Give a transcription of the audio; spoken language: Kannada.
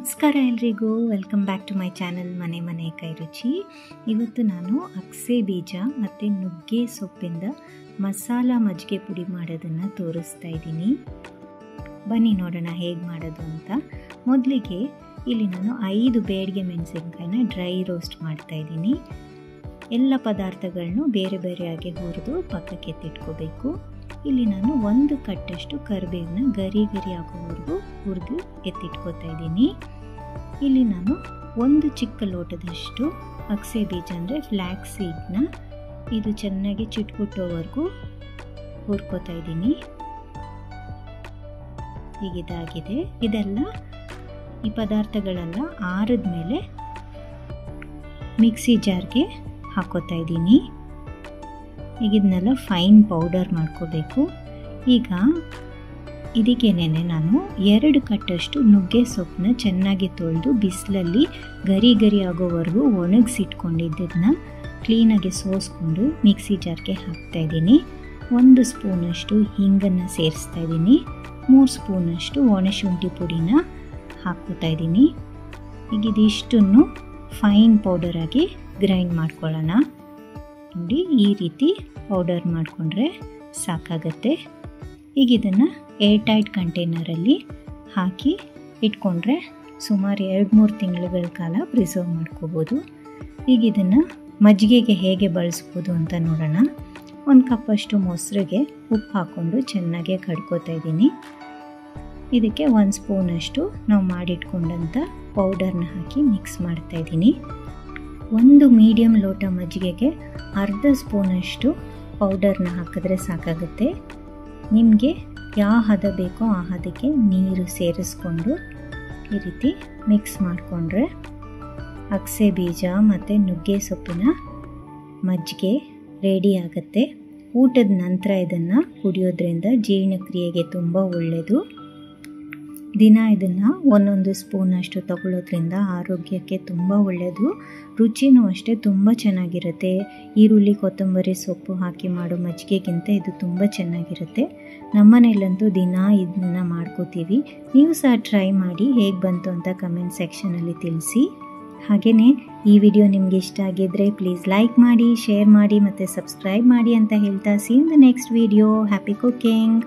ನಮಸ್ಕಾರ ಎಲ್ರಿಗೂ, welcome back to my channel Mane Kai ರುಚಿ. ಇವತ್ತು ನಾನು ಅಗಸೆ ಬೀಜ ಮತ್ತು ನುಗ್ಗೆ ಸೊಪ್ಪಿಂದ ಮಸಾಲ ಮಜ್ಜಿಗೆ ಪುಡಿ ಮಾಡೋದನ್ನು ತೋರಿಸ್ತಾ ಇದ್ದೀನಿ. ಬನ್ನಿ ನೋಡೋಣ ಹೇಗೆ ಮಾಡೋದು ಅಂತ. ಮೊದಲಿಗೆ ಇಲ್ಲಿ ನಾನು 5 ಬೇಡಿಗೆ ಮೆಣಸಿನ್ಕಾಯಿನ ಡ್ರೈ ರೋಸ್ಟ್ ಮಾಡ್ತಾ ಇದ್ದೀನಿ. ಎಲ್ಲ ಪದಾರ್ಥಗಳನ್ನು ಬೇರೆ ಬೇರೆಯಾಗಿ ಹುರಿದು ಪಕ್ಕಕ್ಕೆ ಎತ್ತಿಟ್ಕೋಬೇಕು. ಇಲ್ಲಿ ನಾನು 1 ಕಟ್ಟಷ್ಟು ಕರಿಬೇವನ್ನ ಗರಿ ಆಗೋವರೆಗೂ ಹುರಿದು ಎತ್ತಿಟ್ಕೋತಾ ಇದ್ದೀನಿ. ಇಲ್ಲಿ ನಾನು 1 ಚಿಕ್ಕ ಲೋಟದಷ್ಟು ಅಗಸೆ ಬೀಜ ಅಂದರೆ ಫ್ಲ್ಯಾಕ್ಸ್ ಸೀಡ್ನ ಇದು ಚೆನ್ನಾಗಿ ಚಿಟ್ಕುಟ್ಟೋವರೆಗೂ ಹುರ್ಕೋತಾ ಇದ್ದೀನಿ. ಹೀಗಿದಾಗಿದೆ. ಇದೆಲ್ಲ ಈ ಪದಾರ್ಥಗಳೆಲ್ಲ ಆರಿದ ಮೇಲೆ ಮಿಕ್ಸಿ ಜಾರ್ಗೆ ಹಾಕೋತಾ ಇದ್ದೀನಿ. ಈಗ ಇದನ್ನೆಲ್ಲ ಫೈನ್ ಪೌಡರ್ ಮಾಡ್ಕೋಬೇಕು. ಈಗ ಇದಕ್ಕೇನೆ ನಾನು 2 ಕಟ್ಟಷ್ಟು ನುಗ್ಗೆ ಸೊಪ್ಪನ್ನ ಚೆನ್ನಾಗಿ ತೊಳೆದು ಬಿಸಿಲಲ್ಲಿ ಗರಿ ಆಗೋವರೆಗೂ ಒಣಗಿಸಿಟ್ಕೊಂಡಿದ್ದನ್ನ ಕ್ಲೀನಾಗಿ ಸೋಸ್ಕೊಂಡು ಮಿಕ್ಸಿ ಜಾರ್ಗೆ ಹಾಕ್ತಾಯಿದ್ದೀನಿ. 1 ಸ್ಪೂನಷ್ಟು ಹಿಂಗನ್ನು ಸೇರಿಸ್ತಾ ಇದ್ದೀನಿ. 3 ಸ್ಪೂನಷ್ಟು ಒಣಶುಂಠಿ ಪುಡಿನ ಹಾಕ್ಕೋತಾ ಇದ್ದೀನಿ. ಈಗ ಇದಿಷ್ಟನ್ನು ಫೈನ್ ಪೌಡರಾಗಿ ಗ್ರೈಂಡ್ ಮಾಡ್ಕೊಳ್ಳೋಣ. ನೋಡಿ, ಈ ರೀತಿ ಪೌಡರ್ ಮಾಡಿಕೊಂಡ್ರೆ ಸಾಕಾಗತ್ತೆ. ಈಗ ಇದನ್ನು ಏರ್ ಟೈಟ್ ಕಂಟೈನರಲ್ಲಿ ಹಾಕಿ ಇಟ್ಕೊಂಡ್ರೆ ಸುಮಾರು 2-3 ತಿಂಗಳ ಕಾಲ ಪ್ರಿಸರ್ವ್ ಮಾಡ್ಕೋಬೋದು. ಈಗ ಇದನ್ನು ಮಜ್ಜಿಗೆಗೆ ಹೇಗೆ ಬಳಸ್ಬೋದು ಅಂತ ನೋಡೋಣ. 1 ಕಪ್ಪಷ್ಟು ಮೊಸರಿಗೆ ಉಪ್ಪು ಹಾಕ್ಕೊಂಡು ಚೆನ್ನಾಗಿ ಕಡ್ಕೋತಾ ಇದ್ದೀನಿ. ಇದಕ್ಕೆ 1 ಸ್ಪೂನಷ್ಟು ನಾವು ಮಾಡಿಟ್ಕೊಂಡಂಥ ಪೌಡರ್ನ ಹಾಕಿ ಮಿಕ್ಸ್ ಮಾಡ್ತಾ ಇದ್ದೀನಿ. 1 ಮೀಡಿಯಮ್ ಲೋಟ ಮಜ್ಜಿಗೆಗೆ ಅರ್ಧ ಸ್ಪೂನಷ್ಟು ಪೌಡರ್ನ ಹಾಕಿದ್ರೆ ಸಾಕಾಗುತ್ತೆ. ನಿಮಗೆ ಯಾವ ಹದ ಬೇಕೋ ಆ ಹದಕ್ಕೆ ನೀರು ಸೇರಿಸ್ಕೊಂಡು ಈ ರೀತಿ ಮಿಕ್ಸ್ ಮಾಡಿಕೊಂಡ್ರೆ ಅಗಸೆ ಬೀಜ ಮತ್ತು ನುಗ್ಗೆ ಸೊಪ್ಪಿನ ಮಜ್ಜಿಗೆ ರೆಡಿ ಆಗುತ್ತೆ. ಊಟದ ನಂತರ ಇದನ್ನು ಕುಡಿಯೋದ್ರಿಂದ ಜೀರ್ಣಕ್ರಿಯೆಗೆ ತುಂಬ ಒಳ್ಳೆಯದು. ದಿನ ಇದನ್ನು 1 ಸ್ಪೂನಷ್ಟು ತಗೊಳ್ಳೋದ್ರಿಂದ ಆರೋಗ್ಯಕ್ಕೆ ತುಂಬ ಒಳ್ಳೆಯದು. ರುಚಿನೂ ಅಷ್ಟೇ ತುಂಬ ಚೆನ್ನಾಗಿರುತ್ತೆ. ಈರುಳ್ಳಿ, ಕೊತ್ತಂಬರಿ ಸೊಪ್ಪು ಹಾಕಿ ಮಾಡೋ ಮಜ್ಜಿಗೆಗಿಂತ ಇದು ತುಂಬ ಚೆನ್ನಾಗಿರುತ್ತೆ. ನಮ್ಮನೆಯಲ್ಲಂತೂ ದಿನ ಇದನ್ನು ಮಾಡ್ಕೋತೀವಿ. ನೀವು ಸಹ ಟ್ರೈ ಮಾಡಿ ಹೇಗೆ ಬಂತು ಅಂತ ಕಮೆಂಟ್ ಸೆಕ್ಷನಲ್ಲಿ ತಿಳಿಸಿ. ಹಾಗೆಯೇ ಈ ವಿಡಿಯೋ ನಿಮಗೆ ಇಷ್ಟ ಆಗಿದ್ದರೆ ಪ್ಲೀಸ್ ಲೈಕ್ ಮಾಡಿ, ಶೇರ್ ಮಾಡಿ ಮತ್ತು ಸಬ್ಸ್ಕ್ರೈಬ್ ಮಾಡಿ ಅಂತ ಹೇಳ್ತಾ, C in the next video. Happy cooking.